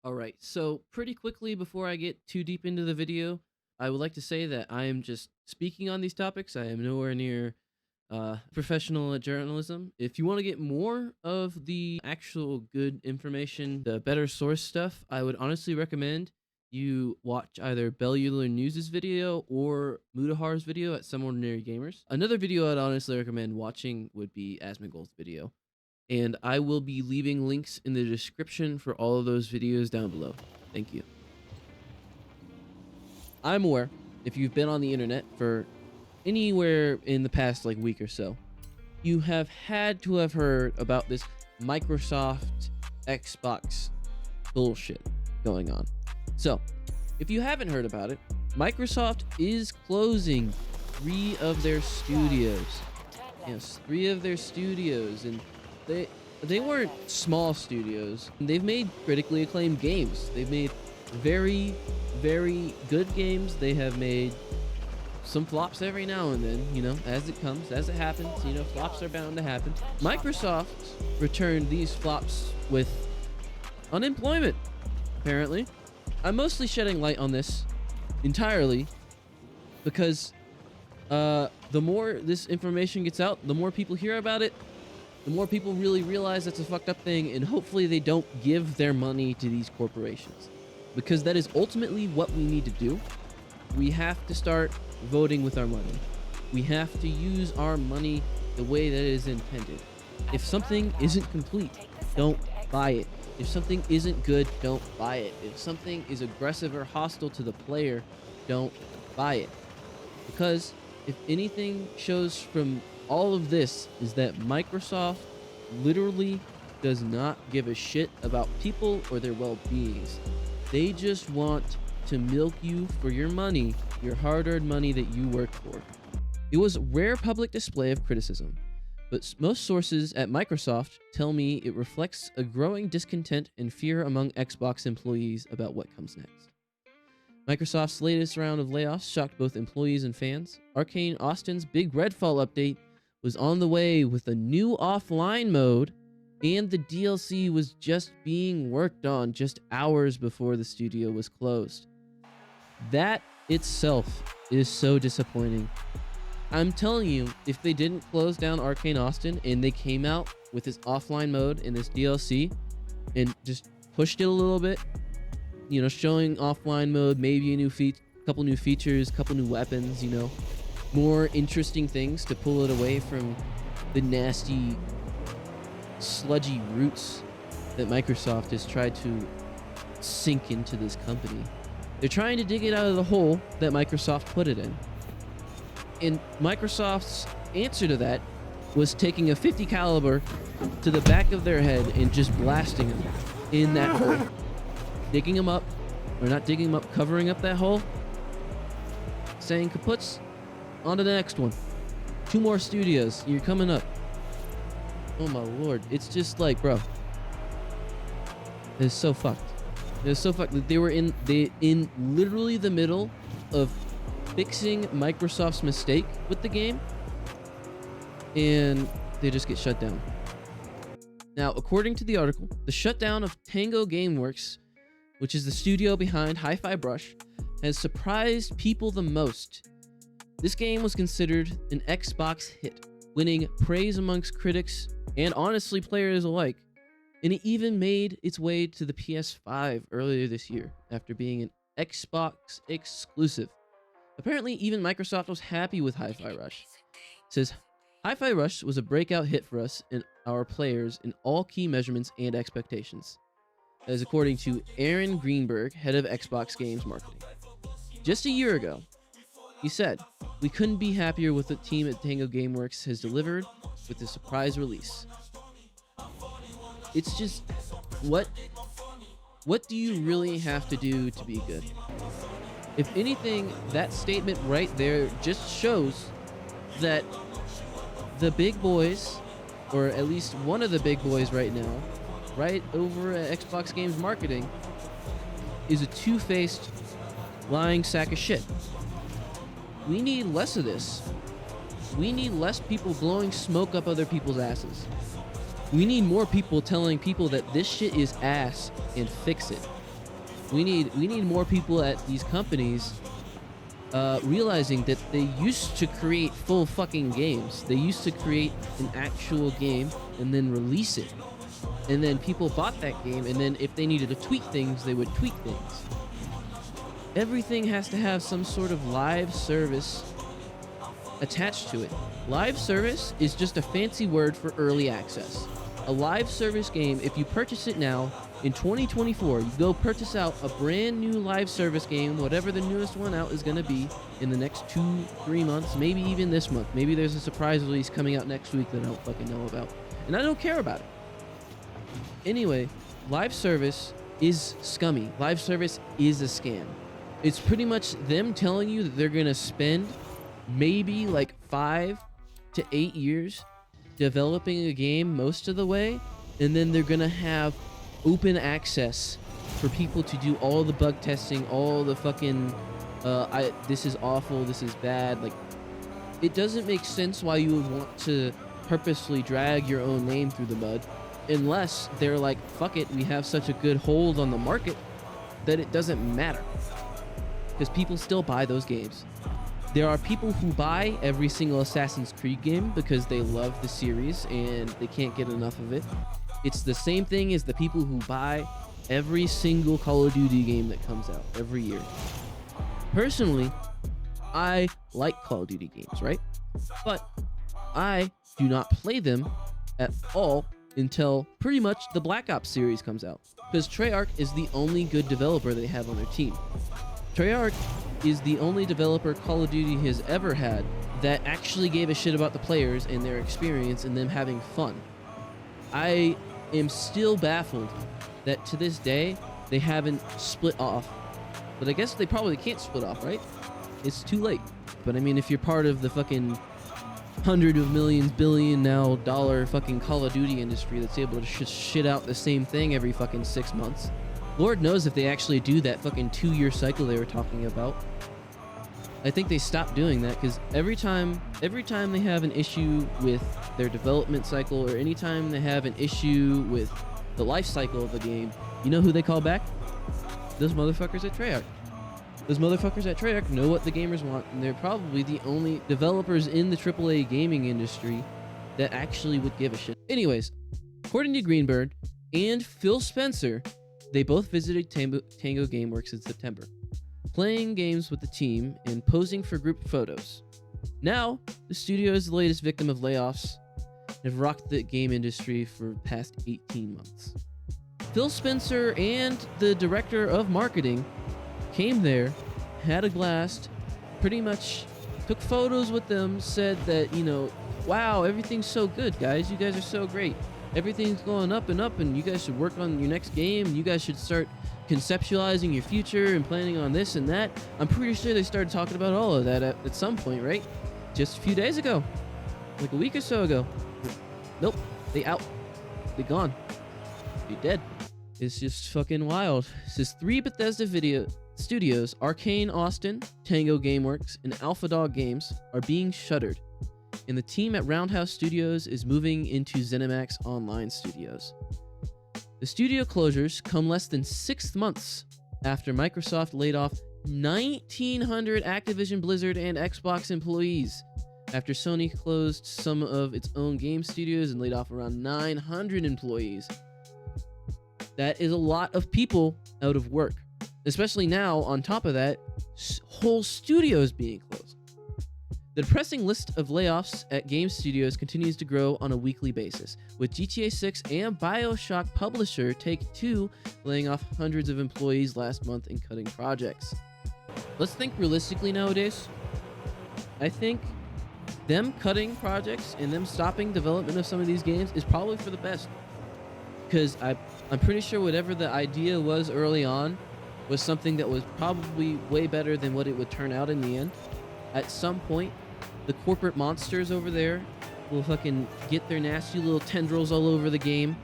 All right, so pretty quickly before I get too deep into the video, I would like to say that I am just speaking on these topics. I am nowhere near professional at journalism. If you want to get more of the actual good information, the better source stuff, I would honestly recommend you watch either Bellular News' video or Mudahar's video at Some Ordinary Gamers. Another video I'd honestly recommend watching would be Asmongold's video, and I will be leaving links in the description for all of those videos down below. Thank you. I'm aware, if you've been on the internet for anywhere in the past week or so, you have had to have heard about this Microsoft Xbox bullshit going on. So, if you haven't heard about it, Microsoft is closing 3 of their studios. Yes, 3 of their studios, and they weren't small studios. They've made critically acclaimed games. They've made very, very good games. They have made some flops every now and then, as it comes, as it happens, flops are bound to happen. Microsoft returned these flops with unemployment, apparently. I'm mostly shedding light on this entirely because the more this information gets out, the more people hear about it, the more people really realize that's a fucked up thing, and hopefully they don't give their money to these corporations, because that is ultimately what we need to do. We have to start voting with our money. We have to use our money the way that it is intended. If something isn't complete, don't buy it. If something isn't good, don't buy it. If something is aggressive or hostile to the player, don't buy it. Because if anything shows from all of this is that Microsoft literally does not give a shit about people or their well-beings. They just want to milk you for your money, your hard-earned money that you work for. It was a rare public display of criticism, but most sources at Microsoft tell me it reflects a growing discontent and fear among Xbox employees about what comes next. Microsoft's latest round of layoffs shocked both employees and fans. Arcane Austin's big Redfall update was on the way with a new offline mode, and the DLC was just being worked on just hours before the studio was closed. That itself is so disappointing. I'm telling you, if they didn't close down Arcane Austin and they came out with this offline mode and this DLC and just pushed it a little bit, showing offline mode, maybe a couple new features, couple new weapons, more interesting things to pull it away from the nasty, sludgy roots that Microsoft has tried to sink into this company. They're trying to dig it out of the hole that Microsoft put it in. And Microsoft's answer to that was taking a .50 caliber to the back of their head and just blasting them in that hole. Digging them up, or not digging them up, covering up that hole, saying kaputs, on to the next one. 2 more studios, you're coming up. Oh my lord, it's just bro. It's so fucked. It's so fucked. They were in literally the middle of fixing Microsoft's mistake with the game, and they just get shut down. Now, according to the article, the shutdown of Tango Gameworks, which is the studio behind Hi-Fi Rush, has surprised people the most. This game was considered an Xbox hit, winning praise amongst critics and honestly players alike, and it even made its way to the PS5 earlier this year after being an Xbox exclusive. Apparently, even Microsoft was happy with Hi-Fi Rush. It says, Hi-Fi Rush was a breakout hit for us and our players in all key measurements and expectations. That is according to Aaron Greenberg, head of Xbox Games Marketing. Just a year ago, he said, we couldn't be happier with what the team at Tango Gameworks has delivered with the surprise release. It's just, what do you really have to do to be good? If anything, that statement right there just shows that the big boys, or at least one of the big boys right now, right over at Xbox Games Marketing, is a two-faced, lying sack of shit. We need less of this. We need less people blowing smoke up other people's asses. We need more people telling people that this shit is ass and fix it. We need more people at these companies realizing that they used to create full fucking games. They used to create an actual game and then release it. And then people bought that game, and then if they needed to tweak things, they would tweak things. Everything has to have some sort of live service attached to it. Live service is just a fancy word for early access. A live service game, if you purchase it now, in 2024, you go purchase out a brand new live service game, whatever the newest one out is going to be in the next 2-3 months, maybe even this month. Maybe there's a surprise release coming out next week that I don't fucking know about. And I don't care about it. Anyway, live service is scummy. Live service is a scam. It's pretty much them telling you that they're going to spend maybe like 5 to 8 years developing a game most of the way, and then they're going to have open access for people to do all the bug testing, all the fucking this is awful, this is bad. Like, it doesn't make sense why you would want to purposely drag your own name through the mud, unless they're like, fuck it, we have such a good hold on the market that it doesn't matter, because people still buy those games. There are people who buy every single Assassin's Creed game because they love the series and they can't get enough of it. It's the same thing as the people who buy every single Call of Duty game that comes out every year. Personally, I like Call of Duty games, right? But I do not play them at all until pretty much the Black Ops series comes out, because Treyarch is the only good developer they have on their team. Treyarch is the only developer Call of Duty has ever had that actually gave a shit about the players and their experience and them having fun. I am still baffled that to this day they haven't split off. But I guess they probably can't split off, right? It's too late. But I mean, if you're part of the fucking hundred of millions, billion now dollar fucking Call of Duty industry that's able to shit out the same thing every fucking 6 months, Lord knows if they actually do that fucking 2-year cycle they were talking about. I think they stopped doing that because every time they have an issue with their development cycle, or anytime they have an issue with the life cycle of the game, you know who they call back? Those motherfuckers at Treyarch. Those motherfuckers at Treyarch know what the gamers want, and they're probably the only developers in the AAA gaming industry that actually would give a shit. Anyways, according to Greenberg and Phil Spencer, they both visited Tango Gameworks in September, playing games with the team and posing for group photos. Now, the studio is the latest victim of layoffs and have rocked the game industry for the past 18 months. Phil Spencer and the director of marketing came there, had a blast, pretty much took photos with them, said that, you know, wow, everything's so good, guys. You guys are so great. Everything's going up, and you guys should work on your next game. You guys should start conceptualizing your future and planning on this and that. I'm pretty sure they started talking about all of that at some point, right? Just a few days ago, like a week or so ago. Nope, they out. They gone. They dead. It's just fucking wild. It says 3 Bethesda video studios, Arcane Austin, Tango Gameworks, and Alpha Dog Games, are being shuttered, and the team at Roundhouse Studios is moving into ZeniMax Online Studios. The studio closures come less than 6 months after Microsoft laid off 1,900 Activision Blizzard and Xbox employees, after Sony closed some of its own game studios and laid off around 900 employees. That is a lot of people out of work, especially now, on top of that, whole studios being closed. The depressing list of layoffs at game studios continues to grow on a weekly basis, with GTA 6 and BioShock publisher Take-Two laying off hundreds of employees last month and cutting projects. Let's think realistically nowadays. I think them cutting projects and them stopping development of some of these games is probably for the best. Because I'm pretty sure whatever the idea was early on was something that was probably way better than what it would turn out in the end. At some point, the corporate monsters over there will fucking get their nasty little tendrils all over the game,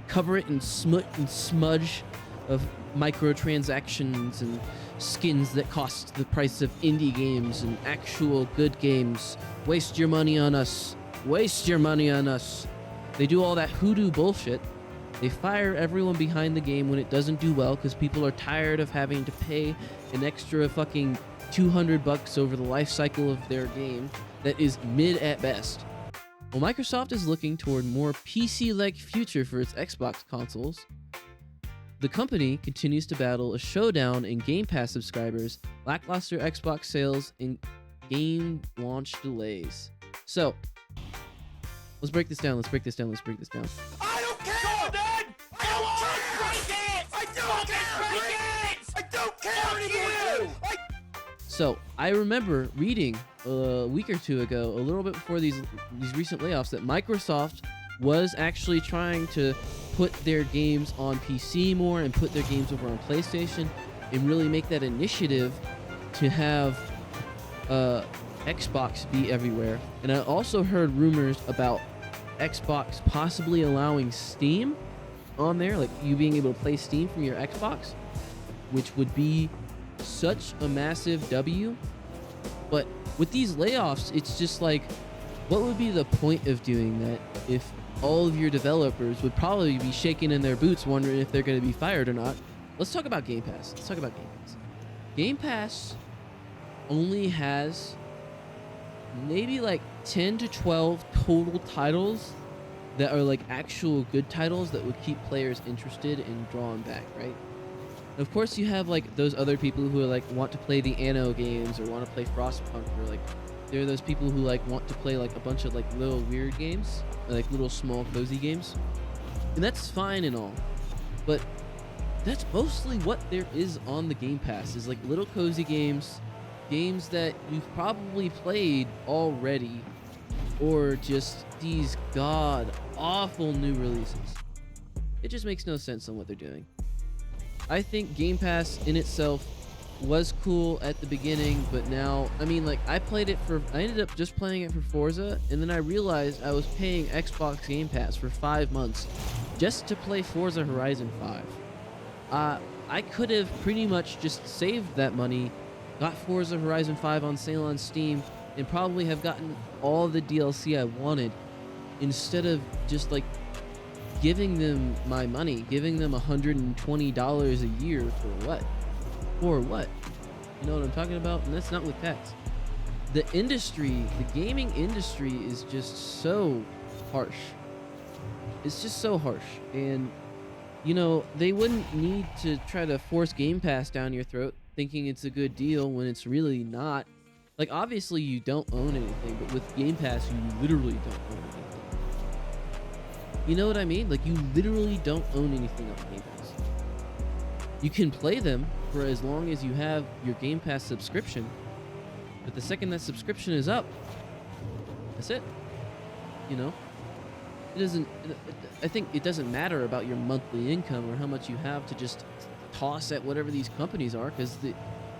cover it in smut and smudge of microtransactions and skins that cost the price of indie games and actual good games. Waste your money on us. Waste your money on us. They do all that hoodoo bullshit, They fire everyone behind the game when it doesn't do well because people are tired of having to pay an extra fucking $200 over the life cycle of their game that is mid at best. While Microsoft is looking toward more PC-like future for its Xbox consoles, the company continues to battle a showdown in Game Pass subscribers, lackluster Xbox sales, and game launch delays. So, let's break this down. I don't care, man! I don't care anymore! So, I remember reading a week or two ago, a little bit before these recent layoffs, that Microsoft was actually trying to put their games on PC more and put their games over on PlayStation and really make that initiative to have Xbox be everywhere. And I also heard rumors about Xbox possibly allowing Steam on there, like you being able to play Steam from your Xbox, which would be such a massive W. But with these layoffs, it's just like, what would be the point of doing that if all of your developers would probably be shaking in their boots wondering if they're going to be fired or not? Let's talk about Game Pass. Game Pass only has maybe like 10 to 12 total titles that are like actual good titles that would keep players interested and drawn back, right? Of course, you have like those other people who are like want to play the Anno games or want to play Frostpunk, or like there are those people who like want to play like a bunch of like little weird games, or, like little small cozy games, and that's fine and all, but that's mostly what there is on the Game Pass, is like little cozy games that you've probably played already, or just these god awful new releases. It just makes no sense on what they're doing. I think Game Pass in itself was cool at the beginning, but now, I mean, like, I ended up just playing it for Forza, and then I realized I was paying Xbox Game Pass for 5 months just to play Forza Horizon 5. I could have pretty much just saved that money, got Forza Horizon 5 on sale on Steam, and probably have gotten all the DLC I wanted, instead of just, like, giving them my money, giving them $120 a year for what? For what? You know what I'm talking about? And that's not with tax. The industry, the gaming industry, is just so harsh. It's just so harsh. And, you know, they wouldn't need to try to force Game Pass down your throat thinking it's a good deal when it's really not. Like, obviously you don't own anything, but with Game Pass, you literally don't own anything. You know what I mean? Like, you literally don't own anything on Game Pass. You can play them for as long as you have your Game Pass subscription, but the second that subscription is up, that's it. You know? I think it doesn't matter about your monthly income or how much you have to just toss at whatever these companies are, because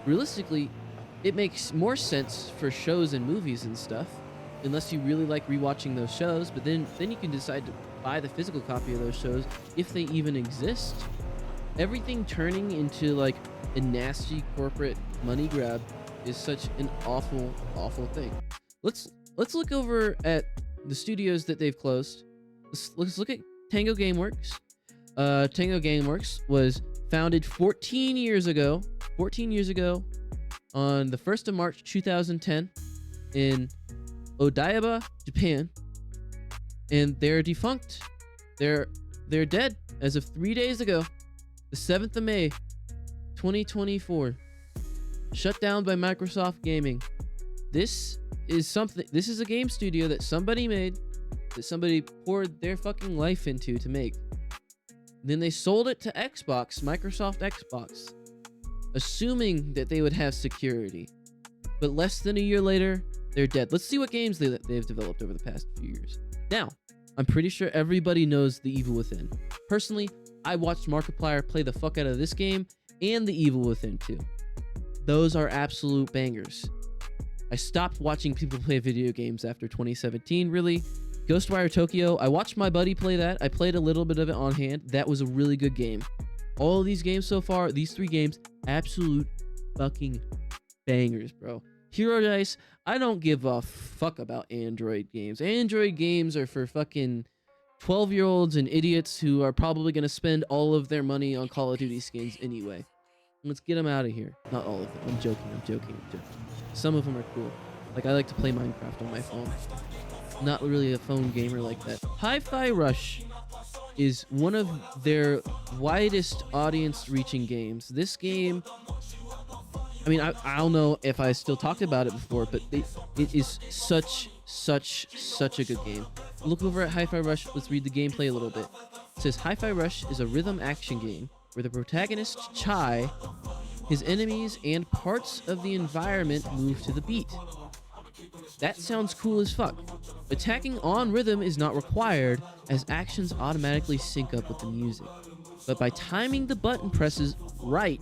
realistically, it makes more sense for shows and movies and stuff, unless you really like rewatching those shows, but then you can decide to buy the physical copy of those shows if they even exist. Everything turning into like a nasty corporate money grab is such an awful thing. Let's look over at the studios that they've closed. Let's look at Tango Gameworks. Tango Gameworks was founded 14 years ago on the 1st of March 2010 in Odaiba, Japan, and they're defunct. They're dead as of 3 days ago, the 7th of May 2024. Shut down by Microsoft Gaming. This is a game studio that somebody made, that somebody poured their fucking life into to make. Then they sold it to Microsoft Xbox, assuming that they would have security. But less than a year later, they're dead. Let's see what games they've developed over the past few years. Now, I'm pretty sure everybody knows The Evil Within. Personally, I watched Markiplier play the fuck out of this game and The Evil Within 2. Those are absolute bangers. I stopped watching people play video games after 2017, really. Ghostwire Tokyo, I watched my buddy play that. I played a little bit of it on hand. That was a really good game. All of these games so far, these 3 games, absolute fucking bangers, bro. Hero Dice, I don't give a fuck about Android games. Android games are for fucking 12-year-olds and idiots who are probably going to spend all of their money on Call of Duty skins anyway. Let's get them out of here. Not all of them. I'm joking. Some of them are cool. Like, I like to play Minecraft on my phone. Not really a phone gamer like that. Hi-Fi Rush is one of their widest audience-reaching games. This game, I mean, I don't know if I still talked about it before, but it is such a good game. Look over at Hi-Fi Rush. Let's read the gameplay a little bit. It says, Hi-Fi Rush is a rhythm action game where the protagonist, Chai, his enemies, and parts of the environment move to the beat. That sounds cool as fuck. Attacking on rhythm is not required, as actions automatically sync up with the music. But by timing the button presses right,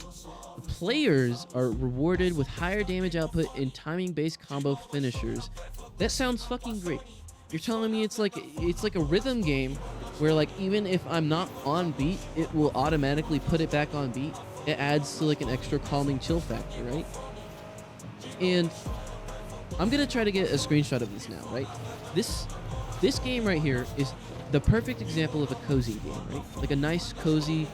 the players are rewarded with higher damage output and timing-based combo finishers. That sounds fucking great. You're telling me it's like a rhythm game where, like, even if I'm not on beat, it will automatically put it back on beat. It adds to like an extra calming chill factor, right? And I'm gonna try to get a screenshot of this now, right? This game right here is the perfect example of a cozy game, right? Like a nice cozy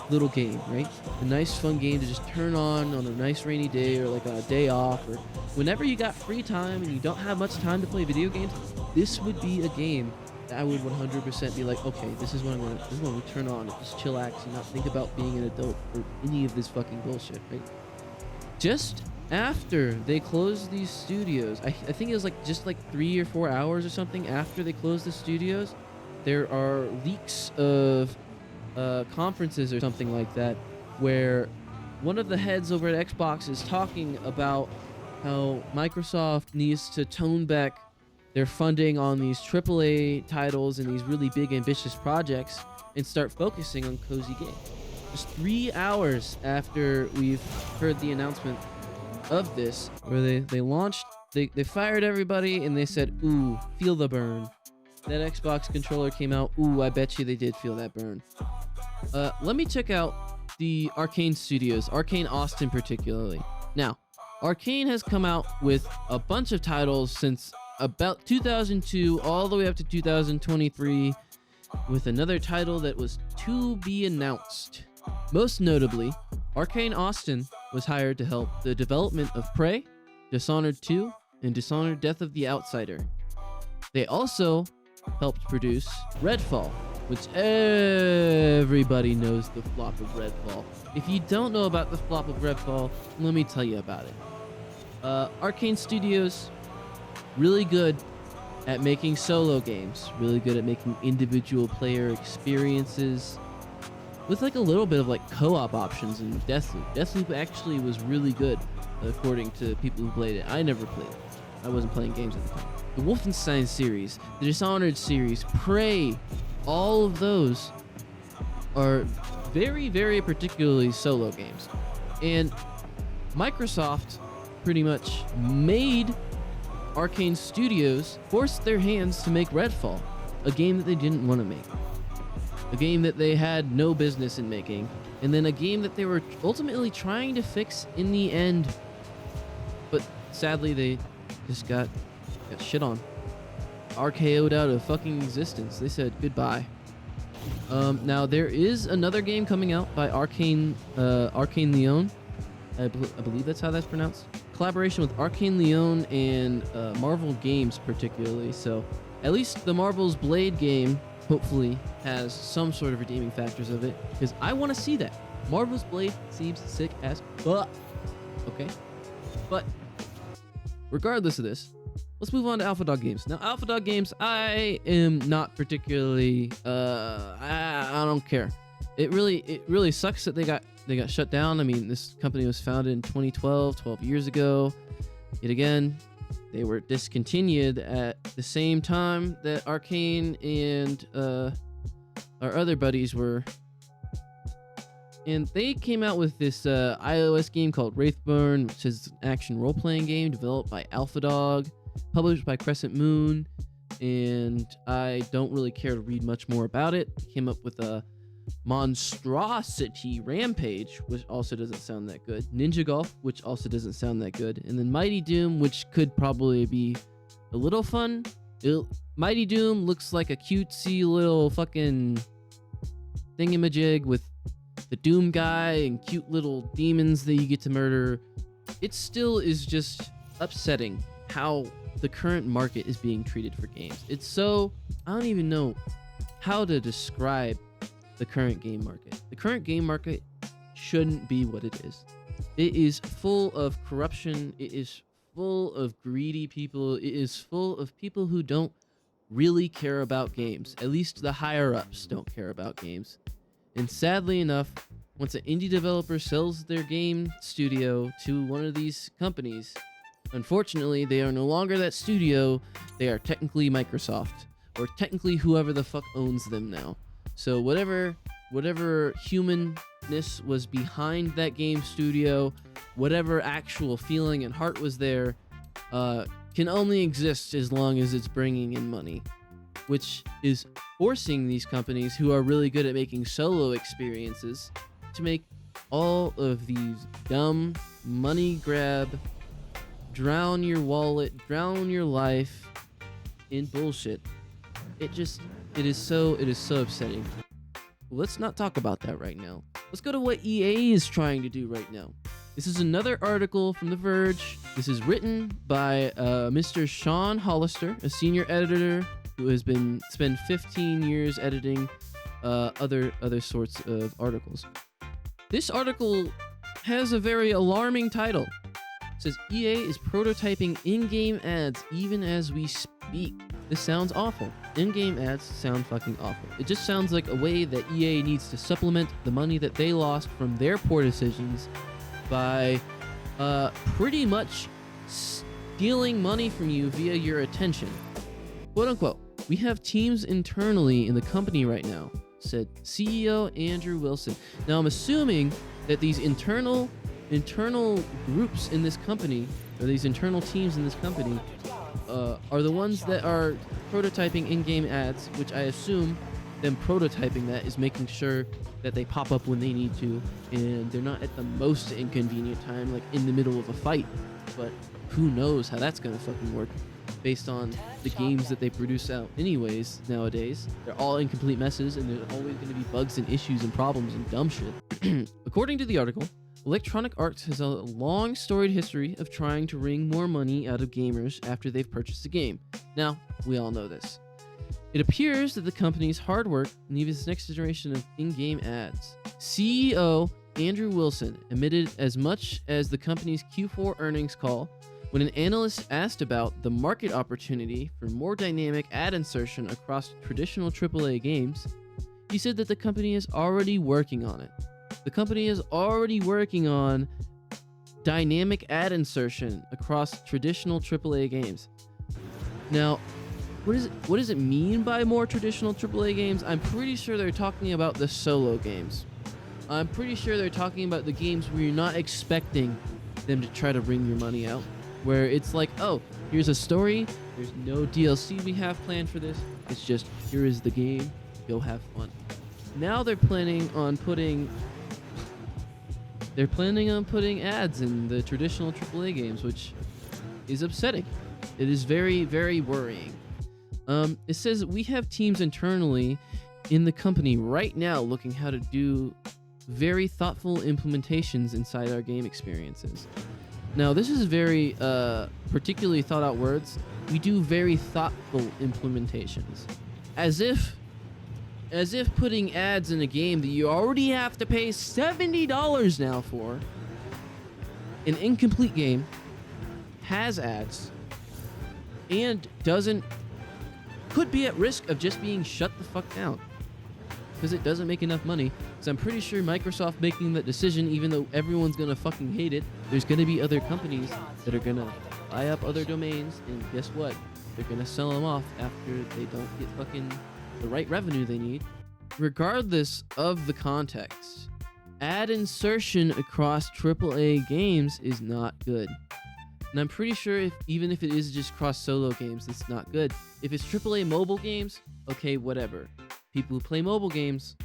little game, right? A nice fun game to just turn on a nice rainy day, or like on a day off, or whenever you got free time and you don't have much time to play video games. This would be a game that I would 100% be like, okay, this is what I'm gonna turn on and just chillax and not think about being an adult or any of this fucking bullshit, right? Just after they closed these studios, I think it was like just like 3 or 4 hours or something after they closed the studios, there are leaks of conferences or something like that where one of the heads over at Xbox is talking about how Microsoft needs to tone back their funding on these AAA titles and these really big ambitious projects and start focusing on cozy games. Just 3 hours after we've heard the announcement of this, where they launched, they fired everybody and they said, ooh, feel the burn. That Xbox controller came out, ooh, I bet you they did feel that burn. Let me check out the Arcane Studios, Arcane Austin particularly. Now, Arcane has come out with a bunch of titles since about 2002 all the way up to 2023, with another title that was to be announced. Most notably, Arcane Austin was hired to help the development of Prey, Dishonored 2, and Dishonored Death of the Outsider. They also helped produce Redfall, which everybody knows the flop of Redfall. If you don't know about the flop of Redfall, let me tell you about it. Arcane Studios, really good at making solo games, really good at making individual player experiences, with like a little bit of like co-op options in Deathloop. Deathloop actually was really good, according to people who played it. I never played it. I wasn't playing games at the time. The Wolfenstein series, the Dishonored series, Prey, all of those are very, very particularly solo games. And Microsoft pretty much made Arcane Studios force their hands to make Redfall, a game that they didn't want to make. A game that they had no business in making, and then a game that they were ultimately trying to fix in the end. But sadly, they just got shit on. RKO'd out of fucking existence. They said goodbye. Now, there is another game coming out by Arcane Leon. I believe that's how that's pronounced. Collaboration with Arcane Leon and Marvel Games particularly. So at least the Marvel's Blade game hopefully has some sort of redeeming factors of it, because I want to see that. Marvel's Blade seems sick as fuck. Okay? But regardless of this, let's move on to Alpha Dog Games. Now, Alpha Dog Games, I am not particularly I don't care. It really sucks that they got shut down. I mean, this company was founded in 2012, 12 years ago. Yet again, they were discontinued at the same time that Arcane and our other buddies were. And they came out with this iOS game called Wraithburn, which is an action role-playing game developed by Alpha Dog, published by Crescent Moon, and I don't really care to read much more about it. Came up with a Monstrosity Rampage, which also doesn't sound that good. Ninja Golf, which also doesn't sound that good. And then Mighty Doom, which could probably be a little fun, Mighty Doom looks like a cutesy little fucking thingamajig with the Doom guy and cute little demons that you get to murder. It still is just upsetting how the current market is being treated for games. It's so, I don't even know how to describe the current game market. The current game market shouldn't be what it is. It is full of corruption. It is full of greedy people. It is full of people who don't really care about games. At least the higher ups don't care about games. And sadly enough, once an indie developer sells their game studio to one of these companies, unfortunately, they are no longer that studio. They are technically Microsoft, or technically whoever the fuck owns them now. So whatever humanness was behind that game studio, whatever actual feeling and heart was there, can only exist as long as it's bringing in money, which is forcing these companies who are really good at making solo experiences to make all of these dumb money grab, drown your wallet, drown your life in bullshit. It is so upsetting. Let's not talk about that right now. Let's go to what EA is trying to do right now. This is another article from The Verge. This is written by Mr. Sean Hollister, a senior editor who has spent 15 years editing other sorts of articles. This article has a very alarming title. It says EA is prototyping in-game ads even as we speak. This sounds awful. In-game ads sound fucking awful. It just sounds like a way that EA needs to supplement the money that they lost from their poor decisions by pretty much stealing money from you via your attention. Quote unquote, we have teams internally in the company right now, said CEO Andrew Wilson. Now I'm assuming that these internal groups in this company, or these internal teams in this company, are the ones that are prototyping in-game ads, which I assume them prototyping that is making sure that they pop up when they need to, and they're not at the most inconvenient time, like in the middle of a fight. But who knows how that's gonna fucking work based on the games that they produce out anyways nowadays. They're all incomplete messes, and there's always gonna be bugs and issues and problems and dumb shit. According to the article, Electronic Arts has a long storied history of trying to wring more money out of gamers after they've purchased a game. Now, we all know this. It appears that the company's hard work needs its next generation of in-game ads. CEO Andrew Wilson admitted as much as the company's Q4 earnings call when an analyst asked about the market opportunity for more dynamic ad insertion across traditional AAA games. He said that the company is already working on it. The company is already working on dynamic ad insertion across traditional AAA games. Now, what does it mean by more traditional AAA games? I'm pretty sure they're talking about the solo games. I'm pretty sure they're talking about the games where you're not expecting them to try to wring your money out. Where it's like, oh, here's a story. There's no DLC we have planned for this. It's just, here is the game. Go have fun. Now they're planning on putting ads in the traditional AAA games, which is upsetting. It is very, very worrying. It says we have teams internally in the company right now looking how to do very thoughtful implementations inside our game experiences. Now, this is very particularly thought out words. We do very thoughtful implementations. As if putting ads in a game that you already have to pay $70 now for, an incomplete game, has ads, and could be at risk of just being shut the fuck down because it doesn't make enough money. Because I'm pretty sure Microsoft making that decision, even though everyone's gonna fucking hate it, there's gonna be other companies that are gonna buy up other domains, and guess what? They're gonna sell them off after they don't get fucking the right revenue they need. Regardless of the context, ad insertion across AAA games is not good. And I'm pretty sure even if it is just cross solo games, it's not good. If it's AAA mobile games, okay, whatever. People who play mobile games,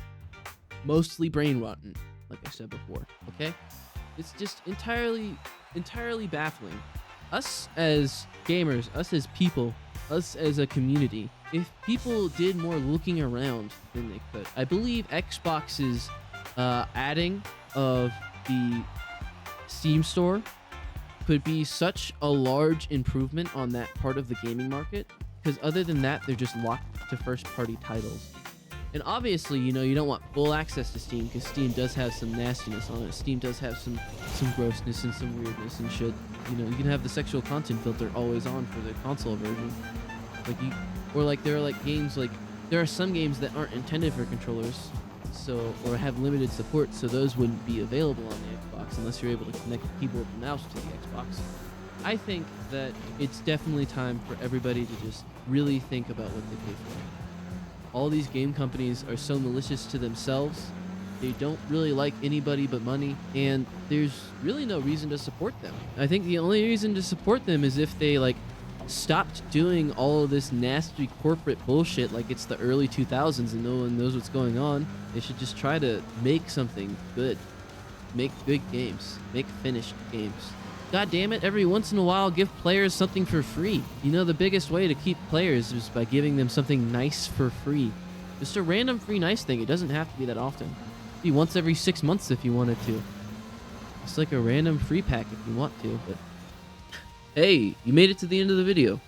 mostly brain rotten, like I said before, okay? It's just entirely baffling. Us as gamers, us as people, us as a community, if people did more looking around than they could. I believe Xbox's adding of the Steam store could be such a large improvement on that part of the gaming market, because other than that, they're just locked to first party titles. And obviously, you know, you don't want full access to Steam, because Steam does have some nastiness on it. Steam does have some grossness and some weirdness and shit. You know, you can have the sexual content filter always on for the console version. Like you, or like there are like games like there are some games that aren't intended for controllers, so or have limited support, so those wouldn't be available on the Xbox unless you're able to connect the keyboard and mouse to the Xbox. I think that it's definitely time for everybody to just really think about what they pay for. All these game companies are so malicious to themselves. They don't really like anybody but money, and there's really no reason to support them. I think the only reason to support them is if they like stopped doing all of this nasty corporate bullshit like it's the early 2000s and no one knows what's going on. They should just try to make something good. Make good games. Make finished games. God damn it, every once in a while give players something for free. You know, the biggest way to keep players is by giving them something nice for free. Just a random free nice thing. It doesn't have to be that often. Be once every 6 months if you wanted to. It's like a random free pack if you want to, but hey, you made it to the end of the video.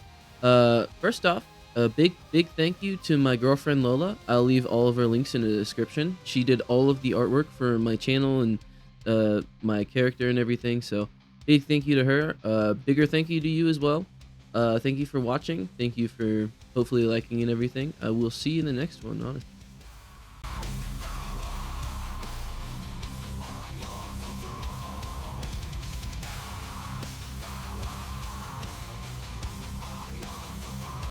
First off, a big thank you to my girlfriend Lola. I'll leave all of her links in the description. She did all of the artwork for my channel and my character and everything, so big thank you to her. Bigger thank you to you as well. Thank you for watching. Thank you for hopefully liking and everything. I will see you in the next one, honestly.